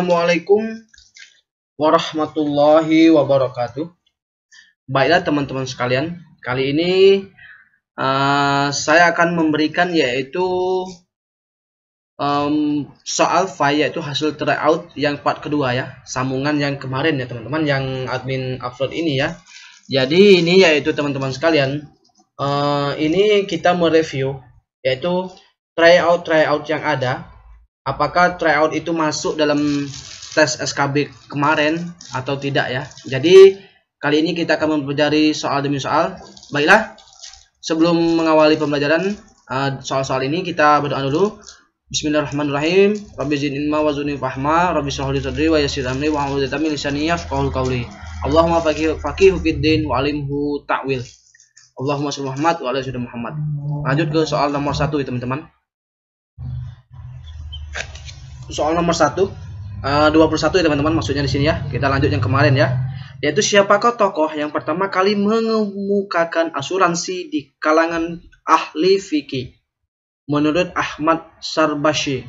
Assalamualaikum warahmatullahi wabarakatuh. Baiklah teman-teman sekalian, kali ini saya akan memberikan yaitu soal file, yaitu hasil tryout yang part kedua ya, sambungan yang kemarin ya teman-teman, yang admin upload ini ya. Jadi ini yaitu teman-teman sekalian, ini kita mereview yaitu tryout yang ada. Apakah tryout itu masuk dalam tes SKB kemarin atau tidak ya. Jadi kali ini kita akan mempelajari soal demi soal. Baiklah, sebelum mengawali pembelajaran soal-soal ini, kita berdoa dulu. Bismillahirrahmanirrahim. Rabbi zidni ilma warzuqni fahma, Rabbi shrah li sadri wa yassir amri wa hlul 'uqdatam min lisani yafqahu qawli. Allahumma faqihu fid din wa 'alimhu ta'wil. Allahumma shalli Muhammad wa ala sayyidina Muhammad. Lanjut ke soal nomor 1 ya teman-teman. Soal nomor 1, 21 ya teman-teman, maksudnya di sini ya. Kita lanjut yang kemarin ya. Yaitu siapakah tokoh yang pertama kali mengemukakan asuransi di kalangan ahli fikih? Menurut Ahmad Sarbashi,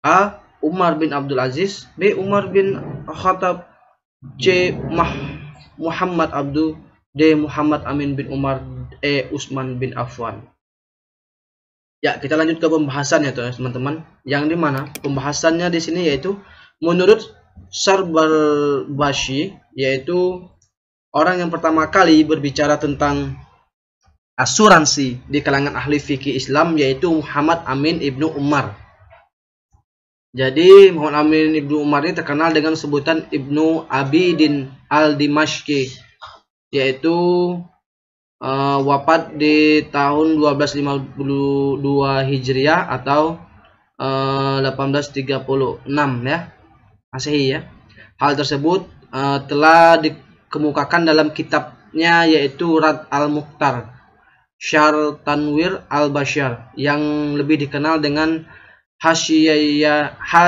A. Umar bin Abdul Aziz, B. Umar bin Khattab, C. Muhammad Abdul, D. Muhammad Amin bin Umar, E. Utsman bin Affan. Ya, kita lanjut ke pembahasannya tuh teman-teman. Yang dimana pembahasannya di sini yaitu menurut Sarbashi, yaitu orang yang pertama kali berbicara tentang asuransi di kalangan ahli fikih Islam, yaitu Muhammad Amin ibnu Umar. Jadi Muhammad Amin ibnu Umar ini terkenal dengan sebutan Ibnu Abidin al-Dimashqi, yaitu wafat di tahun 1252 Hijriah atau 1836 ya Masehi ya. Hal tersebut telah dikemukakan dalam kitabnya yaitu Rad al-Mukhtar Syarh Tanwir al-Bashar, yang lebih dikenal dengan Hasyiyah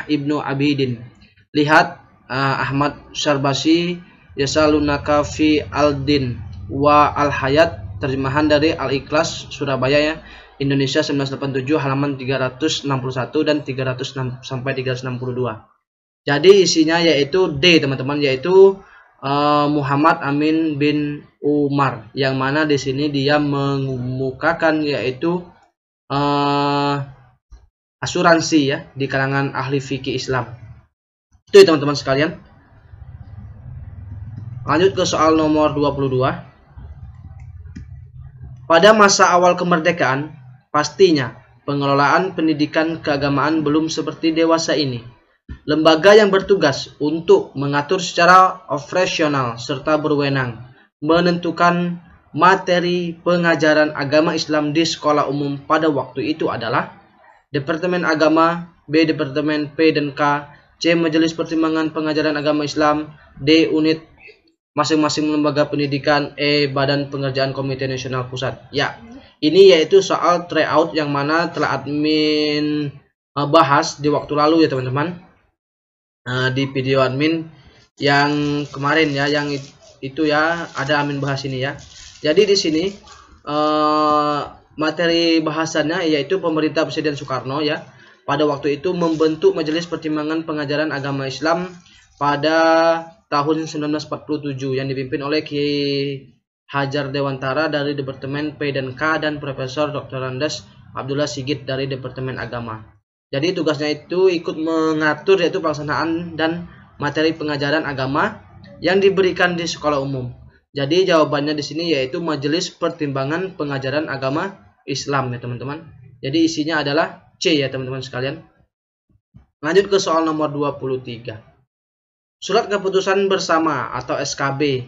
Ibnu Abidin. Lihat Ahmad Sarbashi Yasalunaka fi al-Din wa al-Hayat, terjemahan dari Al-Ikhlas Surabaya ya, Indonesia 1987, halaman 361 dan 300 sampai 362. Jadi isinya yaitu D teman-teman, yaitu Muhammad Amin bin Umar, yang mana di sini dia mengemukakan yaitu asuransi ya di kalangan ahli fikih Islam. Itu ya teman-teman sekalian. Lanjut ke soal nomor 22. Pada masa awal kemerdekaan, pastinya pengelolaan pendidikan keagamaan belum seperti dewasa ini. Lembaga yang bertugas untuk mengatur secara operasional serta berwenang menentukan materi pengajaran agama Islam di sekolah umum pada waktu itu adalah Departemen Agama, B. Departemen P dan K, C. Majelis Pertimbangan Pengajaran Agama Islam, D. Unit masing-masing lembaga pendidikan, E. Badan Pengerjaan Komite Nasional Pusat. Ya, ini yaitu soal tryout yang mana telah admin bahas di waktu lalu ya teman-teman, di video admin yang kemarin ya, yang itu ya ada admin bahas ini ya. Jadi di sini materi bahasannya yaitu pemerintah Presiden Soekarno ya pada waktu itu membentuk Majelis Pertimbangan Pengajaran Agama Islam pada tahun 1947 yang dipimpin oleh Ki Hajar Dewantara dari Departemen P dan K dan Profesor Dr. Andes Abdullah Sigit dari Departemen Agama. Jadi tugasnya itu ikut mengatur yaitu pelaksanaan dan materi pengajaran agama yang diberikan di sekolah umum. Jadi jawabannya di sini yaitu Majelis Pertimbangan Pengajaran Agama Islam ya teman-teman. Jadi isinya adalah C ya teman-teman sekalian. Lanjut ke soal nomor 23. Surat keputusan bersama atau SKB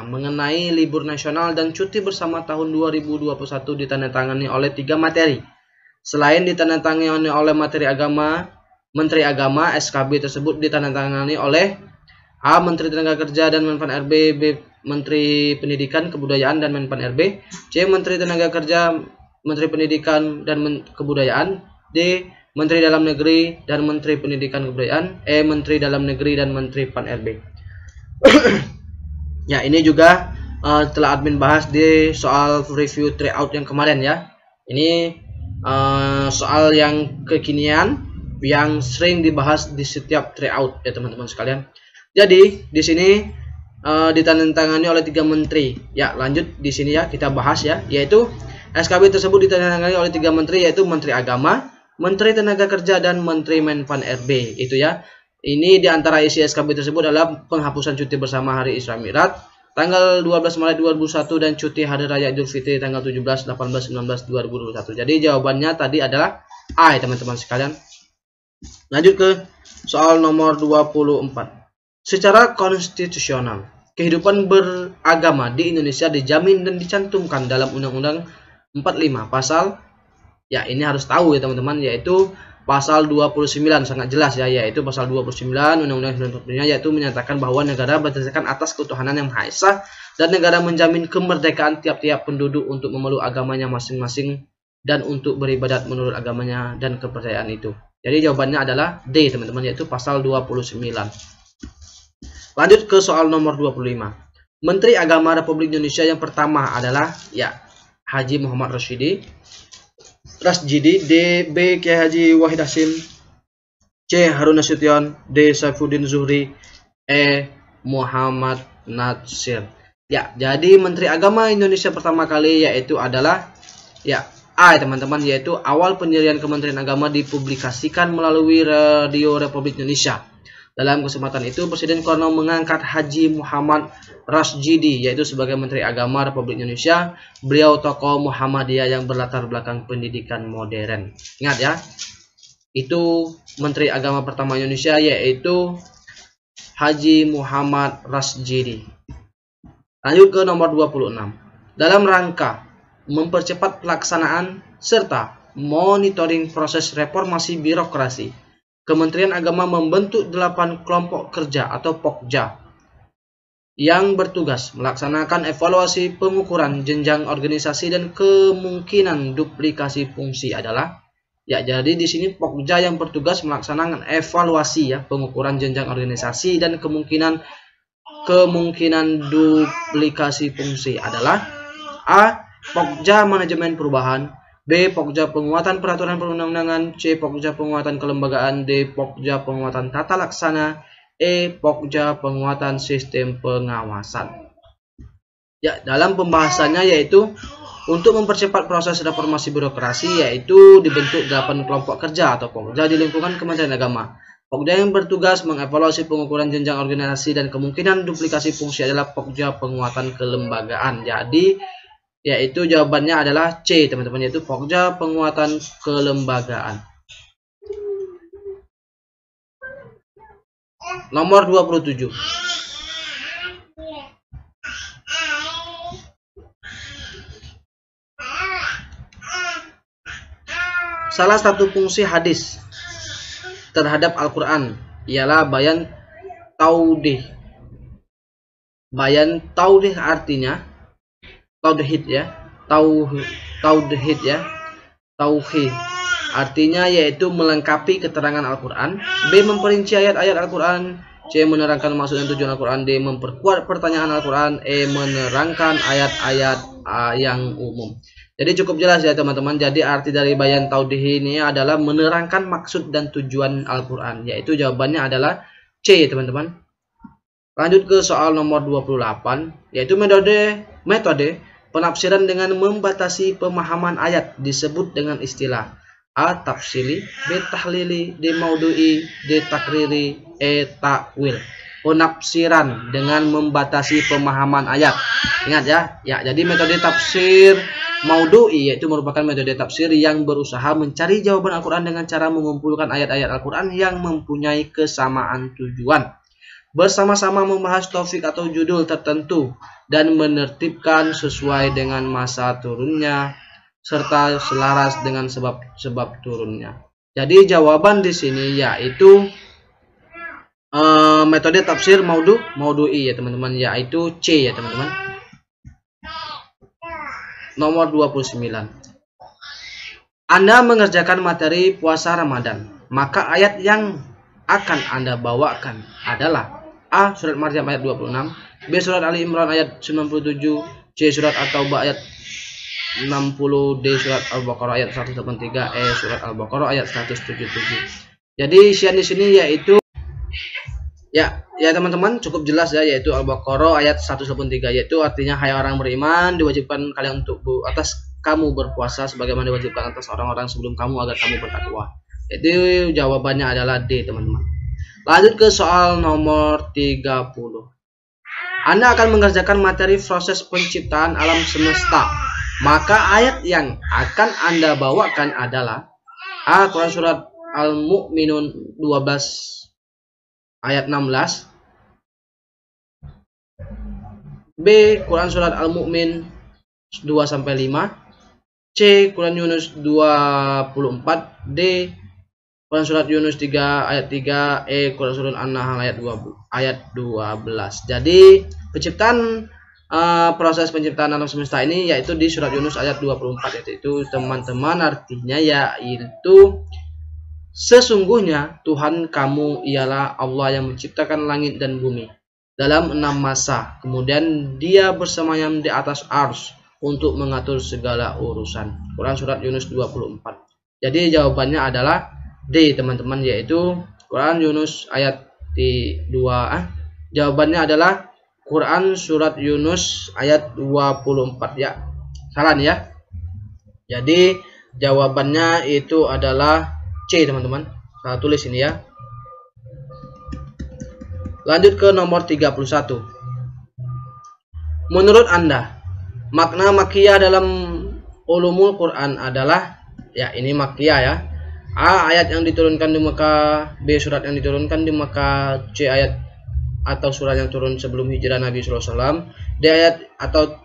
mengenai libur nasional dan cuti bersama tahun 2021 ditandatangani oleh 3 materi. Selain ditandatangani oleh Menteri Agama, SKB tersebut ditandatangani oleh A. Menteri Tenaga Kerja dan Menpan RB, B. Menteri Pendidikan, Kebudayaan dan Menpan RB, C. Menteri Tenaga Kerja, Menteri Pendidikan dan Kebudayaan, D. Menteri Dalam Negeri dan Menteri Pendidikan Kebudayaan, E. Menteri Dalam Negeri dan Menteri Pan RB. Ya, ini juga telah admin bahas di soal review tryout yang kemarin ya. Ini soal yang kekinian yang sering dibahas di setiap tryout ya teman-teman sekalian. Jadi di sini ditandatangani oleh 3 menteri. Ya, lanjut di sini ya kita bahas ya, yaitu SKB tersebut ditandatangani oleh 3 menteri, yaitu Menteri Agama, Menteri Tenaga Kerja, dan Menteri Menpan RB. Itu ya. Ini diantara isi SKB tersebut adalah penghapusan cuti bersama hari Isra Mi'raj tanggal 12 Maret 2001 dan cuti hari raya Idul Fitri tanggal 17, 18, 19, 2021. Jadi jawabannya tadi adalah A ya teman-teman sekalian. Lanjut ke soal nomor 24. Secara konstitusional, kehidupan beragama di Indonesia dijamin dan dicantumkan dalam Undang-Undang 45 pasal, ya ini harus tahu ya teman-teman, yaitu pasal 29, sangat jelas ya, yaitu pasal 29 Undang-Undang 1945, yaitu menyatakan bahwa negara berdasarkan atas ketuhanan yang Maha Esa dan negara menjamin kemerdekaan tiap-tiap penduduk untuk memeluk agamanya masing-masing dan untuk beribadat menurut agamanya dan kepercayaan itu. Jadi jawabannya adalah D teman-teman, yaitu pasal 29. Lanjut ke soal nomor 25. Menteri Agama Republik Indonesia yang pertama adalah ya Haji Muhammad Rasjidi, D. B. Kiai Haji Wahid Hasyim, C. Harun Nasution, D. Saifuddin Zuhri, E. Muhammad Natsir. Ya, jadi Menteri Agama Indonesia pertama kali yaitu adalah ya A teman-teman, yaitu awal pendirian Kementerian Agama dipublikasikan melalui Radio Republik Indonesia. Dalam kesempatan itu, Presiden Soekarno mengangkat Haji Muhammad Rasjidi yaitu sebagai Menteri Agama Republik Indonesia. Beliau tokoh Muhammadiyah yang berlatar belakang pendidikan modern. Ingat ya, itu Menteri Agama pertama Indonesia yaitu Haji Muhammad Rasjidi. Lanjut ke nomor 26. Dalam rangka mempercepat pelaksanaan serta monitoring proses reformasi birokrasi, Kementerian Agama membentuk 8 kelompok kerja atau Pokja yang bertugas melaksanakan evaluasi pengukuran jenjang organisasi dan kemungkinan duplikasi fungsi adalah ya, jadi di sini Pokja yang bertugas melaksanakan evaluasi ya pengukuran jenjang organisasi dan kemungkinan duplikasi fungsi adalah A. Pokja Manajemen Perubahan, B. Pokja Penguatan Peraturan Perundang-undangan, C. Pokja Penguatan Kelembagaan, D. Pokja Penguatan Tata Laksana, E. Pokja Penguatan Sistem Pengawasan. Ya, dalam pembahasannya yaitu untuk mempercepat proses reformasi birokrasi yaitu dibentuk 8 kelompok kerja atau Pokja di lingkungan Kementerian Agama. Pokja yang bertugas mengevaluasi pengukuran jenjang organisasi dan kemungkinan duplikasi fungsi adalah Pokja Penguatan Kelembagaan. Jadi yaitu jawabannya adalah C teman-teman, yaitu Pokja Penguatan Kelembagaan. Nomor 27. Salah satu fungsi hadis terhadap Al-Quran ialah bayan taudih. Bayan taudih artinya tauhid ya, tauhid ya, tauhid artinya yaitu melengkapi keterangan Al-Quran, B. memperinci ayat-ayat Al-Quran, C. menerangkan maksud dan tujuan Al-Quran, D. memperkuat pertanyaan Al-Quran, E. menerangkan ayat-ayat yang umum. Jadi cukup jelas ya teman-teman. Jadi arti dari bayan taudih ini adalah menerangkan maksud dan tujuan Al-Quran, yaitu jawabannya adalah C teman-teman. Lanjut ke soal nomor 28, yaitu metode penafsiran dengan membatasi pemahaman ayat disebut dengan istilah A. tafsili, B. tahlili, D. maudu'i, D. takriri, E. takwil. Penafsiran dengan membatasi pemahaman ayat. Ingat ya, jadi metode tafsir maudu'i yaitu merupakan metode tafsir yang berusaha mencari jawaban Al-Quran dengan cara mengumpulkan ayat-ayat Al-Quran yang mempunyai kesamaan tujuan, bersama-sama membahas topik atau judul tertentu dan menertibkan sesuai dengan masa turunnya serta selaras dengan sebab turunnya. Jadi jawaban di sini yaitu metode tafsir maudu'i ya teman-teman, yaitu C ya teman-teman. Nomor 29. Anda mengerjakan materi puasa Ramadan, maka ayat yang akan Anda bawakan adalah A. Surat Maryam ayat 26, B. Surat Ali Imran ayat 97, C. Surat At-Taubah ayat 60, D. Surat Al-Baqarah ayat 183, E. Surat Al-Baqarah ayat 177. Jadi isian di sini yaitu ya teman-teman cukup jelas ya, yaitu Al-Baqarah ayat 183, yaitu artinya hai orang beriman, diwajibkan kalian untuk atas kamu berpuasa sebagaimana diwajibkan atas orang-orang sebelum kamu agar kamu bertakwa. Jadi jawabannya adalah D, teman-teman. Lanjut ke soal nomor 30. Anda akan mengerjakan materi proses penciptaan alam semesta. Maka ayat yang akan Anda bawakan adalah A. Quran surat Al-Mu'minun 12 ayat 16, B. Quran surat Al-Mu'min 2-5, C. Quran Yunus 24, D. Quran surat Yunus 3 ayat 3, E. Quran surat An-Nahl ayat 12. Jadi penciptaan proses penciptaan alam semesta ini yaitu di surat Yunus ayat 24, yaitu teman-teman artinya yaitu sesungguhnya Tuhan kamu ialah Allah yang menciptakan langit dan bumi dalam 6 masa. Kemudian dia bersemayam di atas arsy untuk mengatur segala urusan. Quran surat Yunus 24. Jadi jawabannya adalah D, teman-teman, yaitu Quran Yunus ayat 2. Jawabannya adalah Quran surat Yunus ayat 24 ya. Salah nih ya. Jadi jawabannya itu adalah C, teman-teman. Saya tulis ini ya. Lanjut ke nomor 31. Menurut Anda, makna makiyah dalam ulumul Quran adalah, ya ini makiyah ya. A. Ayat yang diturunkan di Mekah, B. Surat yang diturunkan di Mekah, C. Ayat atau surah yang turun sebelum hijrah Nabi SAW, D. Ayat atau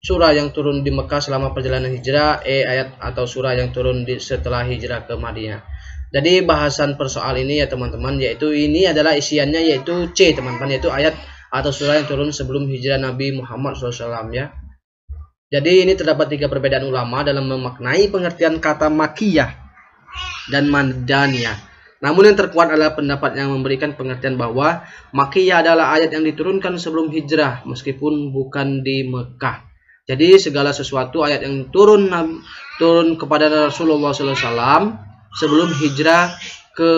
surah yang turun di Mekah selama perjalanan hijrah, E. Ayat atau surah yang turun setelah hijrah ke Madinah. Jadi bahasan persoal ini ya teman-teman, yaitu ini adalah isiannya yaitu C, teman-teman, yaitu ayat atau surah yang turun sebelum hijrah Nabi Muhammad SAW ya. Jadi ini terdapat 3 perbedaan ulama dalam memaknai pengertian kata makiyah dan madaniyah. Namun yang terkuat adalah pendapat yang memberikan pengertian bahwa makiyah adalah ayat yang diturunkan sebelum hijrah meskipun bukan di Mekah. Jadi segala sesuatu ayat yang turun kepada Rasulullah SAW sebelum hijrah ke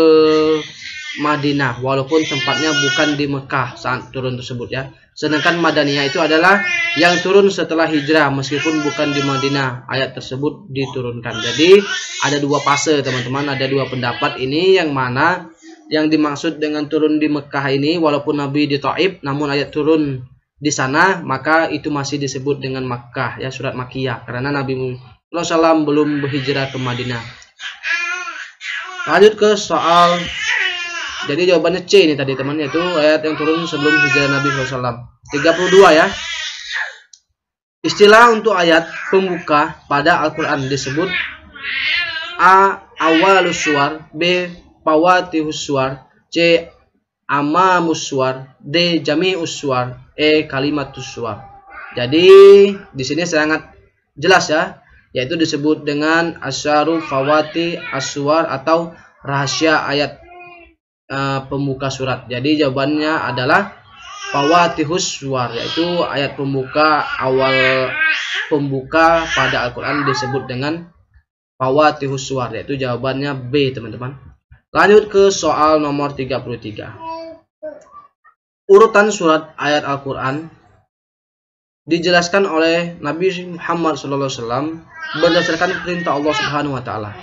Madinah, walaupun tempatnya bukan di Mekah saat turun tersebut ya. Sedangkan Madaniyah itu adalah yang turun setelah hijrah meskipun bukan di Madinah ayat tersebut diturunkan. Jadi ada 2 fase, teman-teman, ada 2 pendapat ini, yang mana yang dimaksud dengan turun di Mekah ini walaupun Nabi di Taif namun ayat turun di sana, maka itu masih disebut dengan Makkah ya, surat Makkiyah, karena Nabi Muhammad SAW belum berhijrah ke Madinah. Lanjut ke soal, jadi jawabannya C ini tadi, teman, yaitu ayat yang turun sebelum hijrah Nabi SAW. 32 ya. Istilah untuk ayat pembuka pada Al-Quran disebut A. Awalus suwar, B. Fawatihus suwar, C. Amamus suwar, D. Jami'us suwar, E. Kalimatus suwar. Jadi di sini sangat jelas ya, yaitu disebut dengan asyaru fawati aswar atau rahasia ayat pembuka surat. Jadi jawabannya adalah fawatihus suwar, yaitu ayat pembuka, awal pembuka pada Al-Quran disebut dengan fawatihus suwar, yaitu jawabannya B, teman-teman. Lanjut ke soal nomor 33. Urutan surat ayat Al-Quran dijelaskan oleh Nabi Muhammad SAW berdasarkan perintah Allah Subhanahu wa Ta'ala.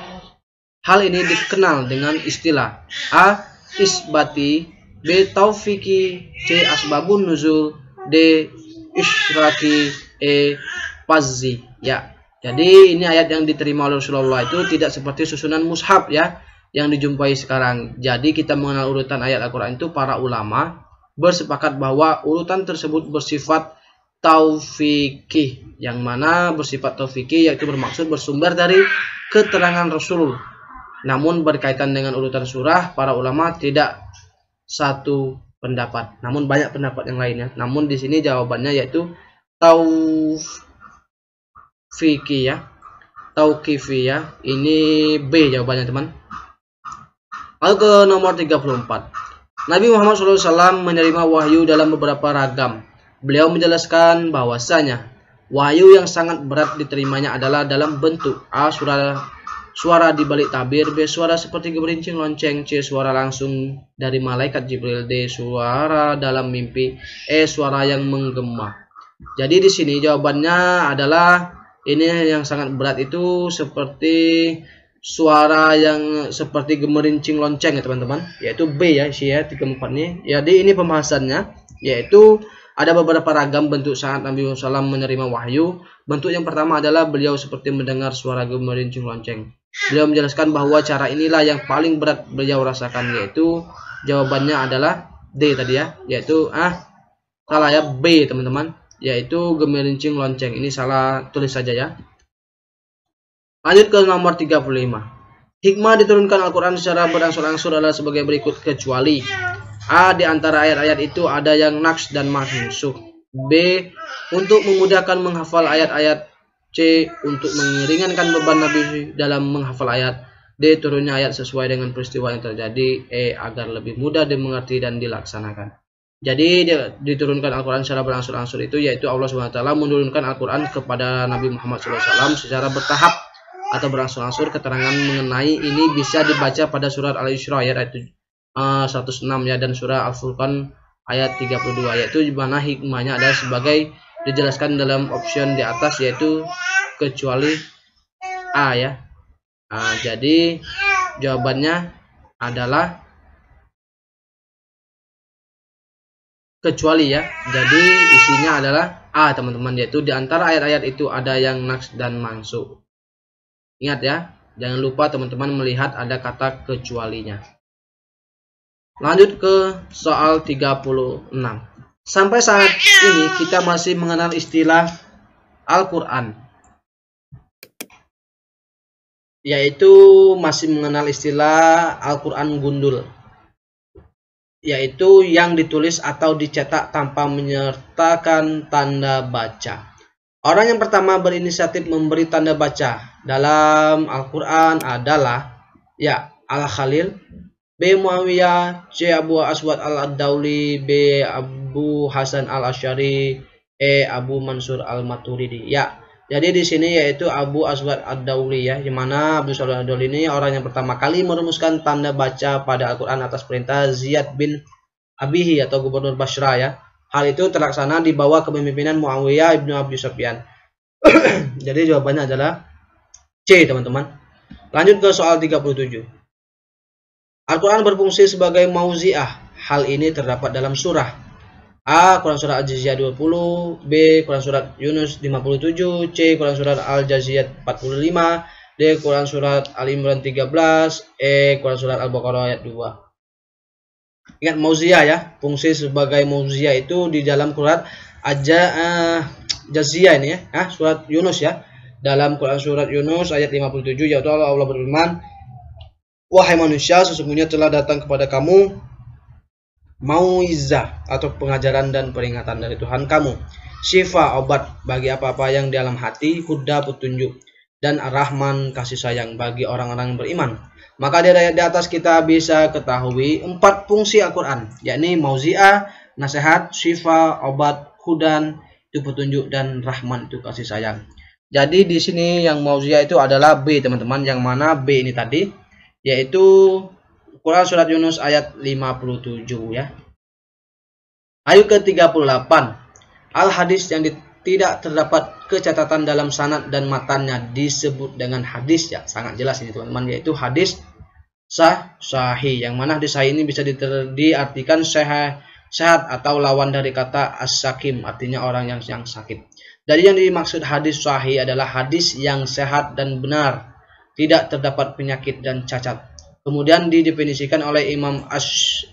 Hal ini dikenal dengan istilah A. Isbati, B. Taufiki, C. Asbabun nuzul, D. Isyraki, E. Fazzi. Ya, jadi ini ayat yang diterima oleh Rasulullah itu tidak seperti susunan mushaf ya yang dijumpai sekarang. Jadi kita mengenal urutan ayat Al-Quran itu, para ulama bersepakat bahwa urutan tersebut bersifat taufikih, yang mana bersifat taufikih yaitu bermaksud bersumber dari keterangan Rasul. Namun berkaitan dengan urutan surah, para ulama tidak satu pendapat, namun banyak pendapat yang lainnya. Namun di sini jawabannya yaitu taufikih ya, tauqifi ya. Ini B jawabannya, teman. Lalu ke nomor 34. Nabi Muhammad SAW menerima wahyu dalam beberapa ragam. Beliau menjelaskan bahwasanya wahyu yang sangat berat diterimanya adalah dalam bentuk A. Surah suara di balik tabir, B. suara seperti gemerincing lonceng, C. suara langsung dari malaikat Jibril, D. suara dalam mimpi, E. suara yang menggema. Jadi di sini jawabannya adalah ini yang sangat berat itu seperti suara yang seperti gemerincing lonceng ya teman-teman, yaitu B ya, isi ya 34 nya. Jadi ini pembahasannya, yaitu ada beberapa ragam bentuk saat Nabi SAW menerima wahyu. Bentuk yang pertama adalah beliau seperti mendengar suara gemerincing lonceng. Beliau menjelaskan bahwa cara inilah yang paling berat beliau rasakan, yaitu jawabannya adalah D tadi ya, yaitu salah ya, B teman-teman, yaitu gemerincing lonceng. Ini salah tulis saja ya. Lanjut ke nomor 35. Hikmah diturunkan Al-Quran secara berangsur-angsur adalah sebagai berikut, kecuali A. Di antara ayat-ayat itu ada yang naqs dan mansukh. B. Untuk memudahkan menghafal ayat-ayat. C. Untuk meringankan beban Nabi dalam menghafal ayat. D. Turunnya ayat sesuai dengan peristiwa yang terjadi. E. Agar lebih mudah dimengerti dan dilaksanakan. Jadi diturunkan Al-Quran secara berangsur-angsur itu yaitu Allah SWT menurunkan Al-Quran kepada Nabi Muhammad SAW secara bertahap atau berangsur-angsur. Keterangan mengenai ini bisa dibaca pada surat Al-Isra ayat 106 ya, dan surah Al-Furqan ayat 32, yaitu di mana hikmahnya adalah sebagai dijelaskan dalam option di atas, yaitu kecuali A ya. Jadi jawabannya adalah kecuali ya. Jadi isinya adalah A teman-teman, yaitu di antara ayat-ayat itu ada yang naqs dan mansukh. Ingat ya, jangan lupa teman-teman melihat ada kata kecualinya. Lanjut ke soal 36. Sampai saat ini kita masih mengenal istilah Al-Quran, yaitu masih mengenal istilah Al-Quran gundul, yaitu yang ditulis atau dicetak tanpa menyertakan tanda baca. Orang yang pertama berinisiatif memberi tanda baca dalam Al-Quran adalah ya Al-Khalil, B. Muawiyah, C. Abu Aswad Al-Dauli, B. Abu Hasan Al-Asy'ari, E. Abu Mansur Al-Maturidi. Ya, jadi di sini yaitu Abu Aswad Al-Dauli ya, yang mana Abu Aswad Al-Dauli ini orang yang pertama kali merumuskan tanda baca pada Al-Quran atas perintah Ziyad bin Abihi atau gubernur Basra ya. Hal itu terlaksana di bawah kepemimpinan Muawiyah ibnu Abi Sufyan. Jadi jawabannya adalah C teman-teman. Lanjut ke soal 37. Al-Quran berfungsi sebagai mauzi'ah. Hal ini terdapat dalam surah A. Quran Surat Al-Jaziyah 20, B. Quran Surat Yunus 57, C. Quran Surat Al-Jaziyah 45, D. Quran Surat Al-Imran 13, E. Quran Surat Al-Baqarah ayat 2. Ingat mauzi'ah ya, fungsi sebagai mauzi'ah itu di dalam Quran Jaziyah ini ya, surat Yunus ya. Dalam Quran Surat Yunus ayat 57 yaitu Allah berfirman, wahai manusia, sesungguhnya telah datang kepada kamu mauizah atau pengajaran dan peringatan dari Tuhan kamu, syifa obat bagi apa-apa yang di dalam hati, huda petunjuk, dan rahman kasih sayang bagi orang-orang yang beriman. Maka di ayat di atas kita bisa ketahui 4 fungsi Al-Quran, yakni mauzi'ah, nasihat, syifa, obat, hudan itu petunjuk, dan rahman itu kasih sayang. Jadi di sini yang mauzi'ah itu adalah B teman-teman, yang mana B ini tadi yaitu Quran Surat Yunus ayat 57 ya. Ayo ke 38. Al-hadis yang tidak terdapat kecatatan dalam sanad dan matannya disebut dengan hadis ya. Sangat jelas ini teman-teman, yaitu hadis sahih, yang mana hadis sahih ini bisa diartikan sehat atau lawan dari kata as-sakim, artinya orang yang sakit. Jadi yang dimaksud hadis sahih adalah hadis yang sehat dan benar, tidak terdapat penyakit dan cacat. Kemudian didefinisikan oleh Imam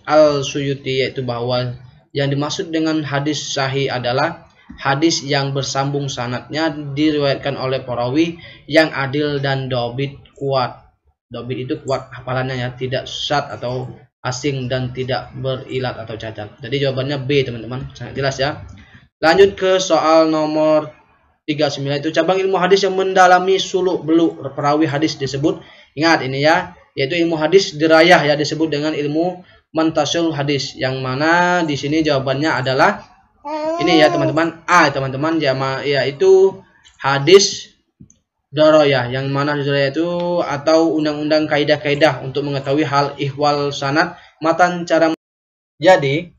Al-Suyuti yaitu bahwa yang dimaksud dengan hadis sahih adalah hadis yang bersambung sanadnya, diriwayatkan oleh perawi yang adil dan dobit kuat. Dobit itu kuat hafalannya ya, tidak sesat atau asing dan tidak berilat atau cacat. Jadi jawabannya B teman-teman, sangat jelas ya. Lanjut ke soal nomor 39, itu cabang ilmu hadis yang mendalami suluk beluk perawi hadis disebut, ingat ini ya, yaitu ilmu hadis dirayah ya, disebut dengan ilmu mantasul hadis, yang mana di sini jawabannya adalah ini ya teman-teman, A teman-teman, yaitu hadis Doroyah, yang mana doroyah itu atau undang-undang kaidah-kaidah untuk mengetahui hal ihwal sanad matan cara. Jadi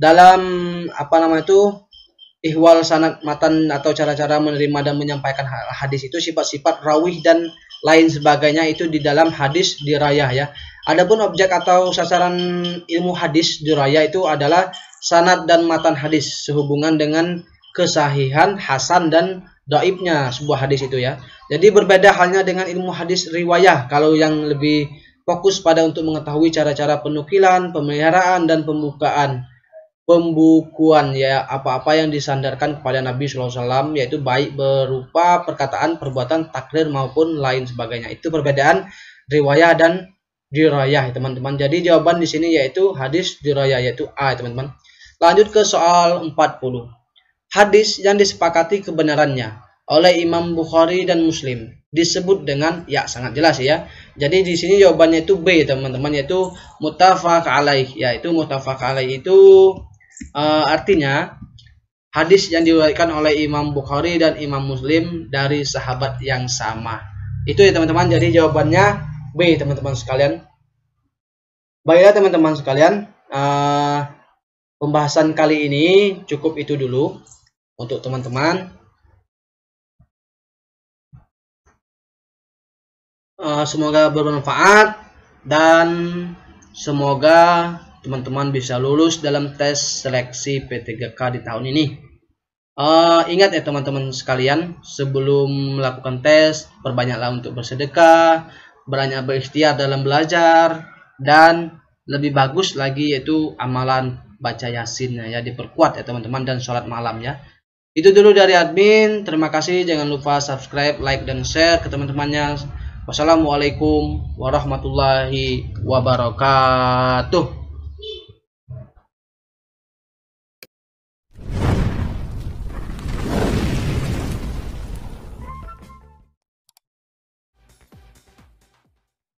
dalam apa nama itu ihwal sanad matan atau cara-cara menerima dan menyampaikan hadis itu sifat-sifat rawih dan lain sebagainya itu di dalam hadis dirayah ya. Adapun objek atau sasaran ilmu hadis dirayah itu adalah sanad dan matan hadis sehubungan dengan kesahihan, hasan dan dhaifnya sebuah hadis itu ya. Jadi berbeda halnya dengan ilmu hadis riwayah. Kalau yang lebih fokus pada untuk mengetahui cara-cara penukilan, pemeliharaan dan pembukuan ya, apa-apa yang disandarkan kepada Nabi SAW, yaitu baik berupa perkataan, perbuatan, takrir maupun lain sebagainya. Itu perbedaan riwayah dan dirayah teman-teman. Jadi jawaban di sini yaitu hadis dirayah, yaitu A teman-teman. Lanjut ke soal 40. Hadis yang disepakati kebenarannya oleh Imam Bukhari dan Muslim disebut dengan ya, sangat jelas ya. Jadi di sini jawabannya itu B teman-teman, yaitu muttafaq alaih. Yaitu muttafaq alaih itu artinya hadis yang diriwayatkan oleh Imam Bukhari dan Imam Muslim dari sahabat yang sama. Itu ya teman-teman. Jadi jawabannya B teman-teman sekalian. Baiklah teman-teman sekalian, pembahasan kali ini cukup itu dulu untuk teman-teman. Semoga bermanfaat dan semoga teman-teman bisa lulus dalam tes seleksi P3K di tahun ini. Ingat ya teman-teman sekalian, sebelum melakukan tes, perbanyaklah untuk bersedekah, banyak berikhtiar dalam belajar, dan lebih bagus lagi yaitu amalan baca yasin ya, diperkuat ya teman-teman, dan sholat malam ya. Itu dulu dari admin. Terima kasih. Jangan lupa subscribe, like, dan share ke teman-temannya. Wassalamualaikum warahmatullahi wabarakatuh.